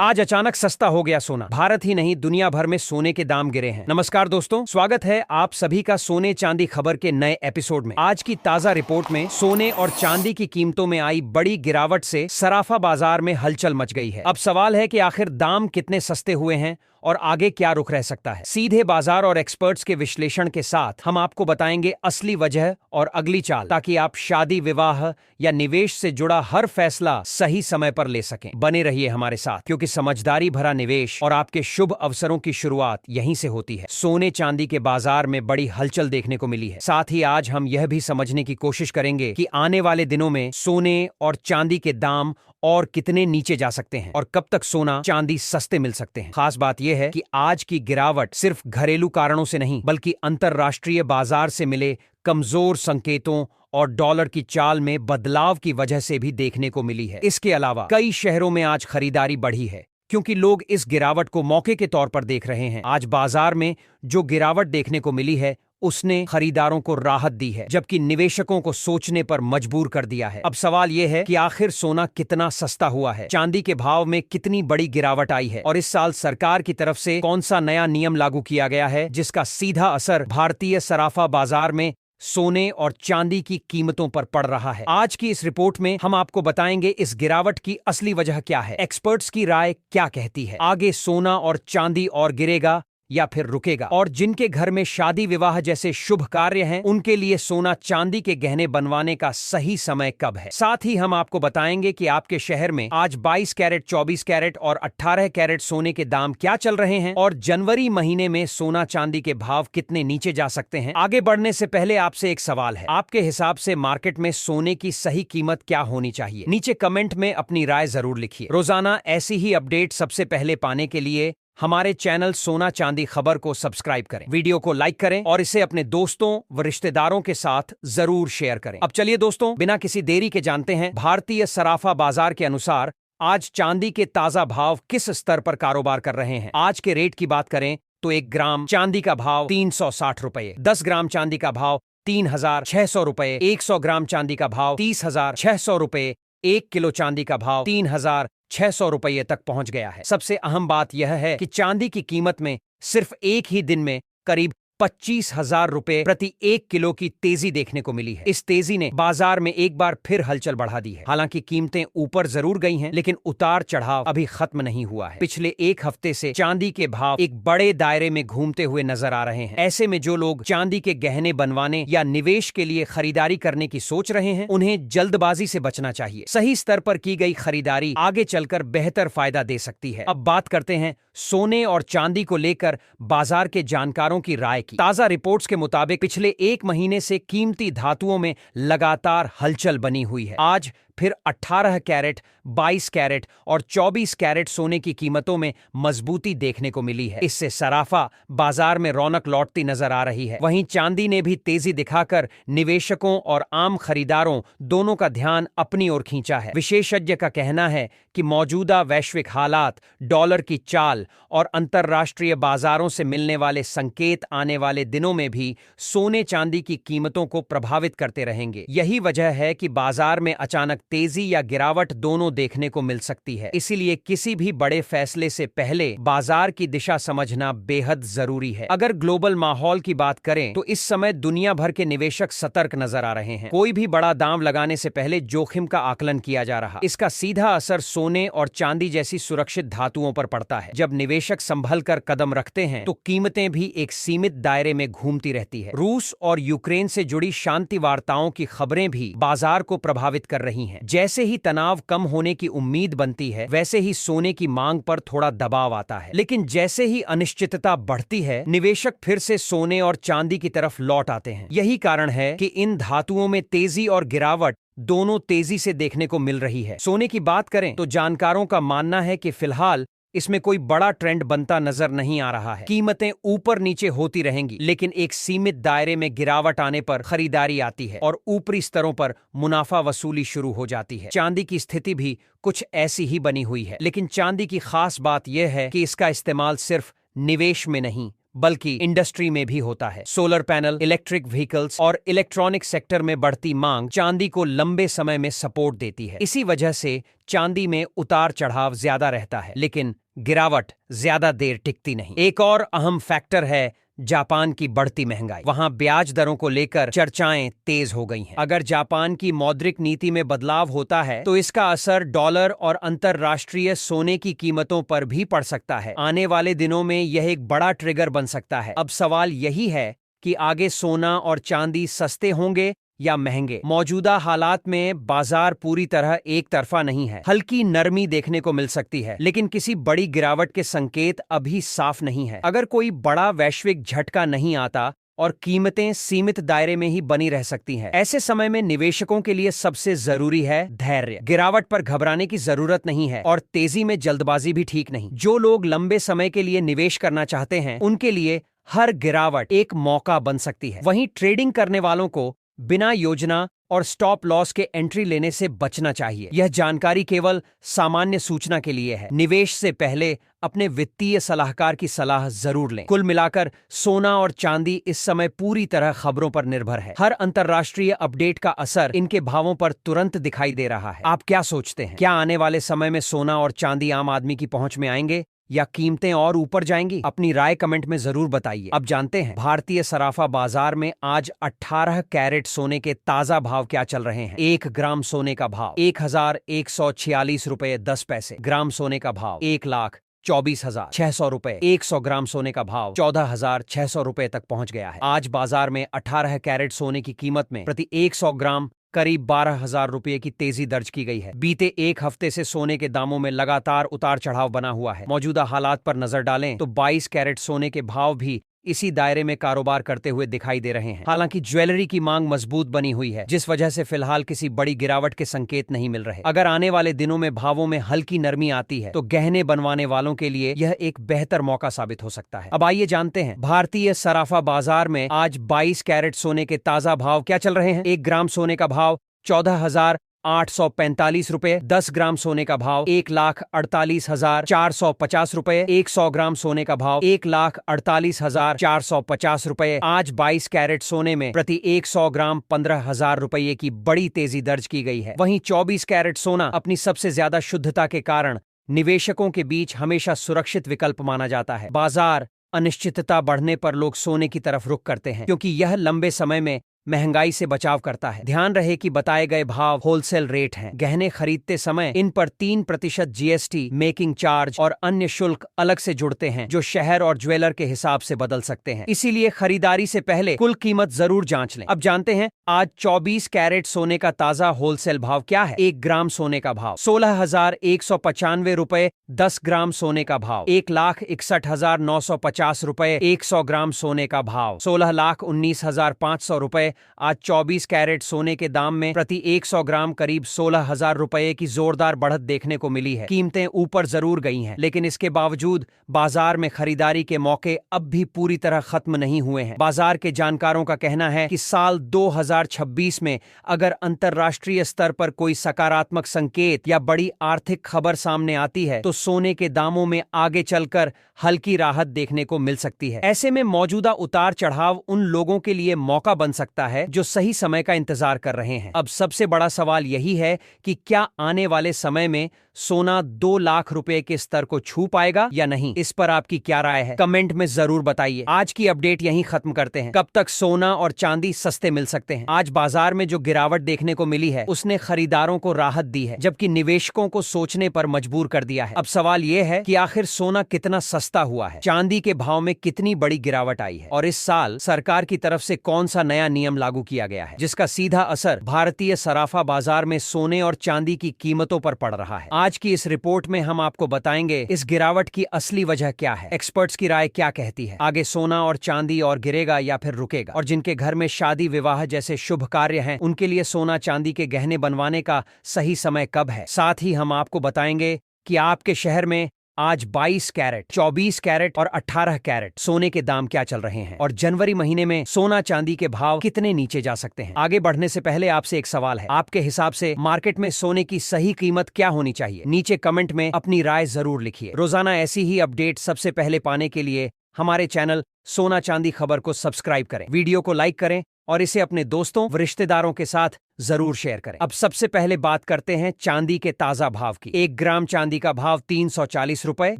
आज अचानक सस्ता हो गया सोना। भारत ही नहीं दुनिया भर में सोने के दाम गिरे हैं। नमस्कार दोस्तों, स्वागत है आप सभी का सोने चांदी खबर के नए एपिसोड में। आज की ताजा रिपोर्ट में सोने और चांदी की कीमतों में आई बड़ी गिरावट से सराफा बाजार में हलचल मच गई है। अब सवाल है कि आखिर दाम कितने सस्ते हुए हैं और आगे क्या रुख रह सकता है। सीधे बाजार और एक्सपर्ट्स के विश्लेषण के साथ हम आपको बताएंगे असली वजह और अगली चाल, ताकि आप शादी, विवाह या निवेश से जुड़ा हर फैसला सही समय पर ले सकें। बने रहिए हमारे साथ, क्योंकि समझदारी भरा निवेश और आपके शुभ अवसरों की शुरुआत यहीं से होती है। सोने चांदी के बाजार में बड़ी हलचल देखने को मिली है। साथ ही आज हम यह भी समझने की कोशिश करेंगे कि आने वाले दिनों में सोने और चांदी के दाम और कितने नीचे जा सकते हैं और कब तक सोना चांदी सस्ते मिल सकते हैं। खास बात यह है कि आज की गिरावट सिर्फ घरेलू कारणों से नहीं, बल्कि अंतरराष्ट्रीय बाजार से मिले कमजोर संकेतों और डॉलर की चाल में बदलाव की वजह से भी देखने को मिली है। इसके अलावा कई शहरों में आज खरीदारी बढ़ी है, क्योंकि लोग इस गिरावट को मौके के तौर पर देख रहे हैं। आज बाजार में जो गिरावट देखने को मिली है उसने खरीदारों को राहत दी है, जबकि निवेशकों को सोचने पर मजबूर कर दिया है। अब सवाल यह है कि आखिर सोना कितना सस्ता हुआ है, चांदी के भाव में कितनी बड़ी गिरावट आई है और इस साल सरकार की तरफ से कौन सा नया नियम लागू किया गया है जिसका सीधा असर भारतीय सराफा बाजार में सोने और चांदी की कीमतों पर पड़ रहा है। आज की इस रिपोर्ट में हम आपको बताएंगे इस गिरावट की असली वजह क्या है, एक्सपर्ट्स की राय क्या कहती है, आगे सोना और चांदी और गिरेगा या फिर रुकेगा, और जिनके घर में शादी विवाह जैसे शुभ कार्य हैं उनके लिए सोना चांदी के गहने बनवाने का सही समय कब है। साथ ही हम आपको बताएंगे कि आपके शहर में आज 22 कैरेट, 24 कैरेट और 18 कैरेट सोने के दाम क्या चल रहे हैं और जनवरी महीने में सोना चांदी के भाव कितने नीचे जा सकते हैं। आगे बढ़ने से पहले आपसे एक सवाल है, आपके हिसाब से मार्केट में सोने की सही कीमत क्या होनी चाहिए? नीचे कमेंट में अपनी राय जरूर लिखिए। रोजाना ऐसी ही अपडेट सबसे पहले पाने के लिए हमारे चैनल सोना चांदी खबर को सब्सक्राइब करें, वीडियो को लाइक करें और इसे अपने दोस्तों व रिश्तेदारों के साथ जरूर शेयर करें। अब चलिए दोस्तों, बिना किसी देरी के जानते हैं भारतीय सराफा बाजार के अनुसार आज चांदी के ताजा भाव किस स्तर पर कारोबार कर रहे हैं। आज के रेट की बात करें तो 1 ग्राम चांदी का भाव 360 रुपए, 10 ग्राम चांदी का भाव 3600 रुपए, 100 ग्राम चांदी का भाव 30,600 रुपए, 1 किलो चांदी का भाव 3,600 रुपये तक पहुंच गया है। सबसे अहम बात यह है कि चांदी की कीमत में सिर्फ एक ही दिन में करीब 25,000 रुपए प्रति 1 किलो की तेजी देखने को मिली है। इस तेजी ने बाजार में एक बार फिर हलचल बढ़ा दी है। हालांकि कीमतें ऊपर जरूर गई हैं, लेकिन उतार चढ़ाव अभी खत्म नहीं हुआ है। पिछले एक हफ्ते से चांदी के भाव एक बड़े दायरे में घूमते हुए नजर आ रहे हैं। ऐसे में जो लोग चांदी के गहने बनवाने या निवेश के लिए खरीदारी करने की सोच रहे हैं, उन्हें जल्दबाजी से बचना चाहिए। सही स्तर पर की गई खरीदारी आगे चलकर बेहतर फायदा दे सकती है। अब बात करते हैं सोने और चांदी को लेकर बाजार के जानकारों की राय की। ताजा रिपोर्ट्स के मुताबिक पिछले एक महीने से कीमती धातुओं में लगातार हलचल बनी हुई है। आज फिर 18 कैरेट, 22 कैरेट और 24 कैरेट सोने की कीमतों में मजबूती देखने को मिली है। इससे सराफा बाजार में रौनक लौटती नजर आ रही है। वहीं चांदी ने भी तेजी दिखाकर निवेशकों और आम खरीदारों दोनों का ध्यान अपनी ओर खींचा है। विशेषज्ञ का कहना है कि मौजूदा वैश्विक हालात, डॉलर की चाल और अंतरराष्ट्रीय बाजारों से मिलने वाले संकेत आने वाले दिनों में भी सोने चांदी की कीमतों को प्रभावित करते रहेंगे। यही वजह है कि बाजार में अचानक तेजी या गिरावट दोनों देखने को मिल सकती है। इसीलिए किसी भी बड़े फैसले से पहले बाजार की दिशा समझना बेहद जरूरी है। अगर ग्लोबल माहौल की बात करें तो इस समय दुनिया भर के निवेशक सतर्क नजर आ रहे हैं। कोई भी बड़ा दांव लगाने से पहले जोखिम का आकलन किया जा रहा। इसका सीधा असर सोने और चांदी जैसी सुरक्षित धातुओं पर पड़ता है। जब निवेशक संभल कर कदम रखते हैं तो कीमतें भी एक सीमित दायरे में घूमती रहती है। रूस और यूक्रेन से जुड़ी शांति वार्ताओं की खबरें भी बाजार को प्रभावित कर रही हैं। जैसे ही तनाव कम होने की उम्मीद बनती है, वैसे ही सोने की मांग पर थोड़ा दबाव आता है। लेकिन जैसे ही अनिश्चितता बढ़ती है, निवेशक फिर से सोने और चांदी की तरफ लौट आते हैं। यही कारण है कि इन धातुओं में तेजी और गिरावट दोनों तेजी से देखने को मिल रही है। सोने की बात करें तो जानकारों का मानना है कि फिलहाल इसमें कोई बड़ा ट्रेंड बनता नजर नहीं आ रहा है। कीमतें ऊपर नीचे होती रहेंगी, लेकिन एक सीमित दायरे में गिरावट आने पर खरीदारी आती है और ऊपरी स्तरों पर मुनाफा वसूली शुरू हो जाती है। चांदी की स्थिति भी कुछ ऐसी ही बनी हुई है, लेकिन चांदी की खास बात यह है कि इसका इस्तेमाल सिर्फ निवेश में नहीं बल्कि इंडस्ट्री में भी होता है। सोलर पैनल, इलेक्ट्रिक व्हीकल्स और इलेक्ट्रॉनिक सेक्टर में बढ़ती मांग चांदी को लंबे समय में सपोर्ट देती है। इसी वजह से चांदी में उतार चढ़ाव ज्यादा रहता है, लेकिन गिरावट ज्यादा देर टिकती नहीं। एक और अहम फैक्टर है जापान की बढ़ती महंगाई। वहां ब्याज दरों को लेकर चर्चाएं तेज हो गई हैं। अगर जापान की मौद्रिक नीति में बदलाव होता है तो इसका असर डॉलर और अंतरराष्ट्रीय सोने की कीमतों पर भी पड़ सकता है। आने वाले दिनों में यह एक बड़ा ट्रिगर बन सकता है। अब सवाल यही है कि आगे सोना और चांदी सस्ते होंगे या महंगे। मौजूदा हालात में बाजार पूरी तरह एक तरफा नहीं है। हल्की नरमी देखने को मिल सकती है, लेकिन किसी बड़ी गिरावट के संकेत अभी साफ नहीं है। अगर कोई बड़ा वैश्विक झटका नहीं आता और कीमतें सीमित दायरे में ही बनी रह सकती हैं, ऐसे समय में निवेशकों के लिए सबसे जरूरी है धैर्य। गिरावट पर घबराने की जरूरत नहीं है और तेजी में जल्दबाजी भी ठीक नहीं। जो लोग लंबे समय के लिए निवेश करना चाहते हैं, उनके लिए हर गिरावट एक मौका बन सकती है। वहीं ट्रेडिंग करने वालों को बिना योजना और स्टॉप लॉस के एंट्री लेने से बचना चाहिए। यह जानकारी केवल सामान्य सूचना के लिए है। निवेश से पहले अपने वित्तीय सलाहकार की सलाह जरूर लें। कुल मिलाकर सोना और चांदी इस समय पूरी तरह खबरों पर निर्भर है। हर अंतर्राष्ट्रीय अपडेट का असर इनके भावों पर तुरंत दिखाई दे रहा है। आप क्या सोचते हैं? क्या आने वाले समय में सोना और चांदी आम आदमी की पहुंच में आएंगे या कीमतें और ऊपर जाएंगी? अपनी राय कमेंट में जरूर बताइए। अब जानते हैं भारतीय सराफा बाजार में आज 18 कैरेट सोने के ताजा भाव क्या चल रहे हैं। 1 ग्राम सोने का भाव 1146 रुपए 10 पैसे। ग्राम सोने का भाव 1,24,600 रुपए। 100 ग्राम सोने का भाव 14,600 रुपए तक पहुंच गया है। आज बाजार में 18 कैरेट सोने की कीमत में प्रति 100 ग्राम करीब 12,000 रुपये की तेजी दर्ज की गई है। बीते एक हफ्ते से सोने के दामों में लगातार उतार चढ़ाव बना हुआ है। मौजूदा हालात पर नजर डालें तो 22 कैरेट सोने के भाव भी इसी दायरे में कारोबार करते हुए दिखाई दे रहे हैं। हालांकि ज्वेलरी की मांग मजबूत बनी हुई है, जिस वजह से फिलहाल किसी बड़ी गिरावट के संकेत नहीं मिल रहे। अगर आने वाले दिनों में भावों में हल्की नरमी आती है तो गहने बनवाने वालों के लिए यह एक बेहतर मौका साबित हो सकता है। अब आइए जानते हैं भारतीय सराफा बाजार में आज 22 कैरेट सोने के ताजा भाव क्या चल रहे हैं। 1 ग्राम सोने का भाव 14,845 रुपए। 10 ग्राम सोने का भाव 1,48,450 रुपए। 100 ग्राम सोने का भाव 1,48,450 रुपए। आज 22 कैरेट सोने में प्रति 100 ग्राम 15,000 रुपये की बड़ी तेजी दर्ज की गई है। वहीं 24 कैरेट सोना अपनी सबसे ज्यादा शुद्धता के कारण निवेशकों के बीच हमेशा सुरक्षित विकल्प माना जाता है। बाजार अनिश्चितता बढ़ने पर लोग सोने की तरफ रुख करते हैं, क्योंकि यह लंबे समय में महंगाई से बचाव करता है। ध्यान रहे कि बताए गए भाव होलसेल रेट हैं। गहने खरीदते समय इन पर 3% जीएसटी, मेकिंग चार्ज और अन्य शुल्क अलग से जुड़ते हैं, जो शहर और ज्वेलर के हिसाब से बदल सकते हैं। इसीलिए खरीदारी से पहले कुल कीमत जरूर जांच लें। अब जानते हैं आज 24 कैरेट सोने का ताजा होलसेल भाव क्या है। 1 ग्राम सोने का भाव 16,195 रुपए। 10 ग्राम सोने का भाव 1,61,950 रुपए। 100 ग्राम सोने का भाव 16,19,500 रुपए। आज 24 कैरेट सोने के दाम में प्रति 100 ग्राम करीब 16,000 रुपए की जोरदार बढ़त देखने को मिली है। कीमतें ऊपर जरूर गई हैं, लेकिन इसके बावजूद बाजार में खरीदारी के मौके अब भी पूरी तरह खत्म नहीं हुए हैं। बाजार के जानकारों का कहना है कि साल 2026 में अगर अंतर्राष्ट्रीय स्तर पर कोई सकारात्मक संकेत या बड़ी आर्थिक खबर सामने आती है तो सोने के दामों में आगे चलकर हल्की राहत देखने को मिल सकती है। ऐसे में मौजूदा उतार चढ़ाव उन लोगों के लिए मौका बन सकता है जो सही समय का इंतजार कर रहे हैं। अब सबसे बड़ा सवाल यही है कि क्या आने वाले समय में सोना 2 लाख रुपए के स्तर को छू पाएगा या नहीं। इस पर आपकी क्या राय है, कमेंट में जरूर बताइए। आज की अपडेट यहीं खत्म करते हैं। कब तक सोना और चांदी सस्ते मिल सकते हैं? आज बाजार में जो गिरावट देखने को मिली है उसने खरीदारों को राहत दी है, जबकि निवेशकों को सोचने पर मजबूर कर दिया है। अब सवाल यह है कि आखिर सोना कितना सस्ता हुआ है, चांदी के भाव में कितनी बड़ी गिरावट आई है, और इस साल सरकार की तरफ से कौन सा नया नियम लागू किया गया है जिसका सीधा असर भारतीय सराफा बाजार में सोने और चांदी की कीमतों पर पड़ रहा है। आज की इस रिपोर्ट में हम आपको बताएंगे इस गिरावट की असली वजह क्या है, एक्सपर्ट्स की राय क्या कहती है, आगे सोना और चांदी और गिरेगा या फिर रुकेगा, और जिनके घर में शादी विवाह जैसे शुभ कार्य हैं उनके लिए सोना चांदी के गहने बनवाने का सही समय कब है। साथ ही हम आपको बताएंगे कि आपके शहर में आज 22 कैरेट, 24 कैरेट और 18 कैरेट सोने के दाम क्या चल रहे हैं, और जनवरी महीने में सोना चांदी के भाव कितने नीचे जा सकते हैं। आगे बढ़ने से पहले आपसे एक सवाल है, आपके हिसाब से मार्केट में सोने की सही कीमत क्या होनी चाहिए? नीचे कमेंट में अपनी राय जरूर लिखिए। रोजाना ऐसी ही अपडेट सबसे पहले पाने के लिए हमारे चैनल सोना चांदी खबर को सब्सक्राइब करें, वीडियो को लाइक करें और इसे अपने दोस्तों व रिश्तेदारों के साथ जरूर शेयर करें। अब सबसे पहले बात करते हैं चांदी के ताजा भाव की। 1 ग्राम चांदी का भाव 340 रुपए,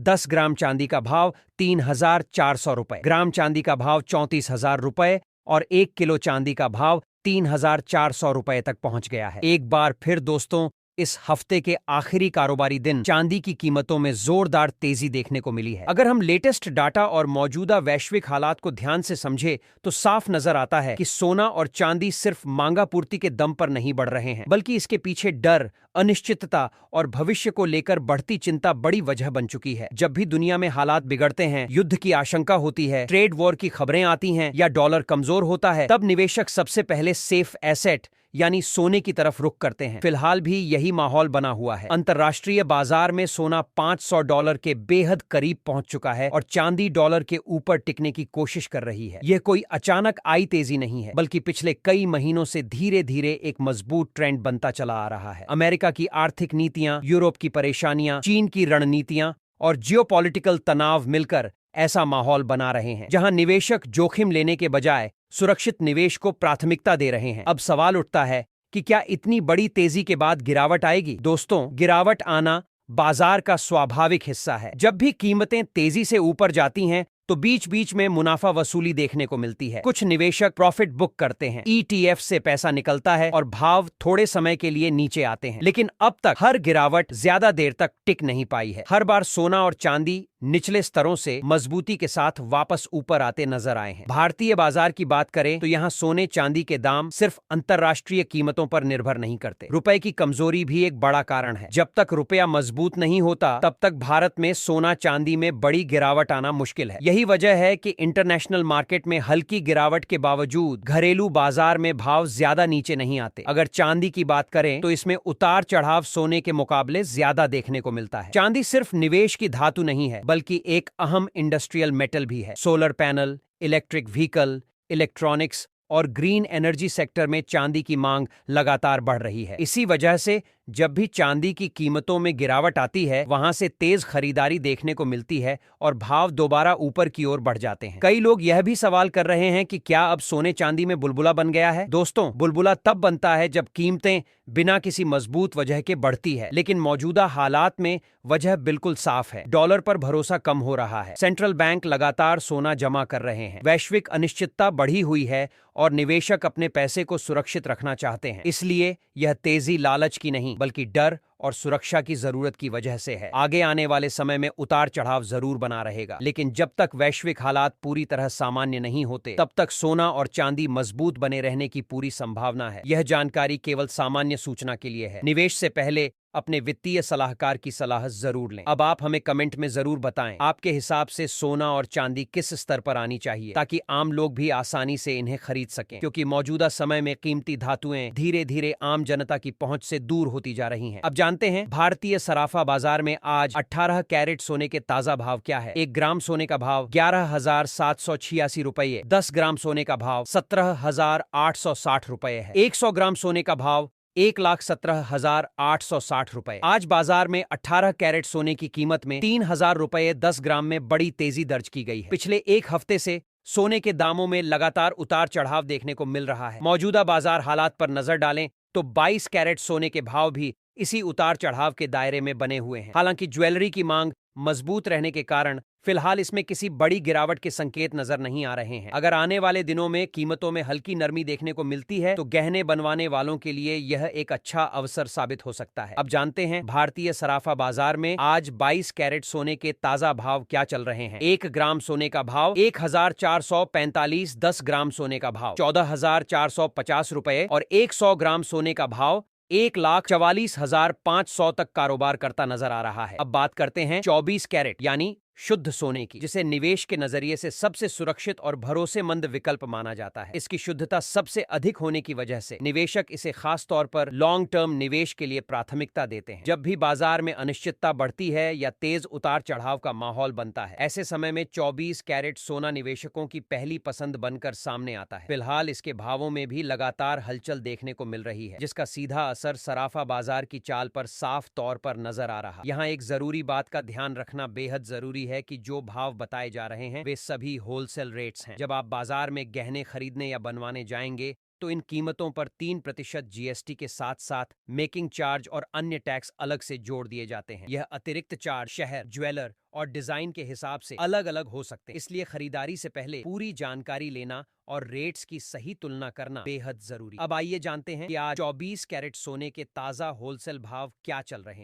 10 ग्राम चांदी का भाव 3,400 रुपए, ग्राम चांदी का भाव 34,000 रुपए और 1 किलो चांदी का भाव 3,400 रुपए तक पहुंच गया है। एक बार फिर दोस्तों, इस हफ्ते के आखिरी कारोबारी दिन चांदी की कीमतों में जोरदार तेजी देखने को मिली है। अगर हम लेटेस्ट डाटा और मौजूदा वैश्विक हालात को ध्यान से समझे तो साफ नजर आता है कि सोना और चांदी सिर्फ मांगा पूर्ति के दम पर नहीं बढ़ रहे हैं, बल्कि इसके पीछे डर, अनिश्चितता और भविष्य को लेकर बढ़ती चिंता बड़ी वजह बन चुकी है। जब भी दुनिया में हालात बिगड़ते हैं, युद्ध की आशंका होती है, ट्रेड वॉर की खबरें आती हैं या डॉलर कमजोर होता है, तब निवेशक सबसे पहले सेफ एसेट यानी सोने की तरफ रुख करते हैं। फिलहाल भी यही माहौल बना हुआ है। अंतर्राष्ट्रीय बाजार में सोना $500 के बेहद करीब पहुंच चुका है और चांदी डॉलर के ऊपर टिकने की कोशिश कर रही है। यह कोई अचानक आई तेजी नहीं है, बल्कि पिछले कई महीनों से धीरे धीरे एक मजबूत ट्रेंड बनता चला आ रहा है। अमेरिका की आर्थिक नीतियां, यूरोप की परेशानियां, चीन की रणनीतियां और जियोपॉलिटिकल तनाव मिलकर ऐसा माहौल बना रहे हैं जहां निवेशक जोखिम लेने के बजाय सुरक्षित निवेश को प्राथमिकता दे रहे हैं। अब सवाल उठता है कि क्या इतनी बड़ी तेजी के बाद गिरावट आएगी? दोस्तों, गिरावट आना बाजार का स्वाभाविक हिस्सा है। जब भी कीमतें तेजी से ऊपर जाती हैं तो बीच बीच में मुनाफा वसूली देखने को मिलती है। कुछ निवेशक प्रॉफिट बुक करते हैं, ETF से पैसा निकलता है और भाव थोड़े समय के लिए नीचे आते हैं। लेकिन अब तक हर गिरावट ज्यादा देर तक टिक नहीं पाई है। हर बार सोना और चांदी निचले स्तरों से मजबूती के साथ वापस ऊपर आते नजर आए हैं। भारतीय बाजार की बात करें तो यहाँ सोने चांदी के दाम सिर्फ अंतर्राष्ट्रीय कीमतों पर निर्भर नहीं करते। रुपए की कमजोरी भी एक बड़ा कारण है। जब तक रुपया मजबूत नहीं होता, तब तक भारत में सोना चांदी में बड़ी गिरावट आना मुश्किल है। यही वजह है कि इंटरनेशनल मार्केट में हल्की गिरावट के बावजूद घरेलू बाजार में भाव ज्यादा नीचे नहीं आते। अगर चांदी की बात करें तो इसमें उतार चढ़ाव सोने के मुकाबले ज्यादा देखने को मिलता है। चांदी सिर्फ निवेश की धातु नहीं है, बल्कि एक अहम इंडस्ट्रियल मेटल भी है। Solar panel, electric vehicle, electronics और ग्रीन एनर्जी सेक्टर में चांदी की मांग लगातार बढ़ रही है। इसी वजह से जब भी चांदी की कीमतों में गिरावट आती है, वहां से तेज खरीदारी देखने को मिलती है और भाव दोबारा ऊपर की ओर बढ़ जाते हैं। कई लोग यह भी सवाल कर रहे हैं कि क्या अब सोने चांदी में बुलबुला बन गया है? दोस्तों, बुलबुला तब बनता है जब कीमतें बिना किसी मजबूत वजह के बढ़ती है। लेकिन मौजूदा हालात में वजह बिल्कुल साफ है। डॉलर पर भरोसा कम हो रहा है, सेंट्रल बैंक लगातार सोना जमा कर रहे हैं, वैश्विक अनिश्चितता बढ़ी हुई है और निवेशक अपने पैसे को सुरक्षित रखना चाहते हैं। इसलिए यह तेजी लालच की नहीं, बल्कि डर और सुरक्षा की जरूरत की वजह से है। आगे आने वाले समय में उतार चढ़ाव जरूर बना रहेगा, लेकिन जब तक वैश्विक हालात पूरी तरह सामान्य नहीं होते, तब तक सोना और चांदी मजबूत बने रहने की पूरी संभावना है। यह जानकारी केवल सामान्य सूचना के लिए है। निवेश से पहले अपने वित्तीय सलाहकार की सलाह जरूर लें। अब आप हमें कमेंट में जरूर बताएं, आपके हिसाब से सोना और चांदी किस स्तर पर आनी चाहिए, ताकि आम लोग भी आसानी से इन्हें खरीद सकें। क्योंकि मौजूदा समय में कीमती धातुएं धीरे धीरे आम जनता की पहुंच से दूर होती जा रही हैं। अब जानते हैं भारतीय सराफा बाजार में आज 18 कैरेट सोने के ताजा भाव क्या है। 1 ग्राम सोने का भाव 11,786 रुपये, 10 ग्राम सोने का भाव 17,860 रुपये है, 100 ग्राम सोने का भाव 1,17,860 रुपए। आज बाजार में 18 कैरेट सोने की कीमत में 3,000 रुपए 10 ग्राम में बड़ी तेजी दर्ज की गई है। पिछले एक हफ्ते से सोने के दामों में लगातार उतार चढ़ाव देखने को मिल रहा है। मौजूदा बाजार हालात पर नजर डालें तो 22 कैरेट सोने के भाव भी इसी उतार चढ़ाव के दायरे में बने हुए हैं। हालांकि ज्वेलरी की मांग मजबूत रहने के कारण फिलहाल इसमें किसी बड़ी गिरावट के संकेत नजर नहीं आ रहे हैं। अगर आने वाले दिनों में कीमतों में हल्की नरमी देखने को मिलती है तो गहने बनवाने वालों के लिए यह एक अच्छा अवसर साबित हो सकता है। अब जानते हैं भारतीय सराफा बाजार में आज 22 कैरेट सोने के ताजा भाव क्या चल रहे हैं। 1 ग्राम सोने का भाव 1,445, 10 ग्राम सोने का भाव 14,450 रुपए और 100 ग्राम सोने का भाव 1,44,500 तक कारोबार करता नजर आ रहा है। अब बात करते हैं 24 कैरेट यानी शुद्ध सोने की, जिसे निवेश के नजरिए से सबसे सुरक्षित और भरोसेमंद विकल्प माना जाता है। इसकी शुद्धता सबसे अधिक होने की वजह से निवेशक इसे खास तौर पर लॉन्ग टर्म निवेश के लिए प्राथमिकता देते हैं। जब भी बाजार में अनिश्चितता बढ़ती है या तेज उतार चढ़ाव का माहौल बनता है, ऐसे समय में 24 कैरेट सोना निवेशकों की पहली पसंद बनकर सामने आता है। फिलहाल इसके भावों में भी लगातार हलचल देखने को मिल रही है, जिसका सीधा असर सराफा बाजार की चाल पर साफ तौर पर नजर आ रहा है। यहाँ एक जरूरी बात का ध्यान रखना बेहद जरूरी है है कि जो भाव बताए जा रहे हैं वे सभी होलसेल रेट्स हैं। जब आप बाजार में गहने खरीदने या बनवाने जाएंगे तो इन कीमतों पर 3% जीएसटी के साथ साथ मेकिंग चार्ज और अन्य टैक्स अलग से जोड़ दिए जाते हैं। यह अतिरिक्त चार्ज शहर, ज्वेलर और डिजाइन के हिसाब से अलग अलग हो सकते हैं, इसलिए खरीदारी से पहले पूरी जानकारी लेना और रेट्स की सही तुलना करना बेहद जरूरी। अब आइए जानते हैं कि आज 24 कैरेट सोने के ताजा होलसेल भाव क्या चल रहे हैं।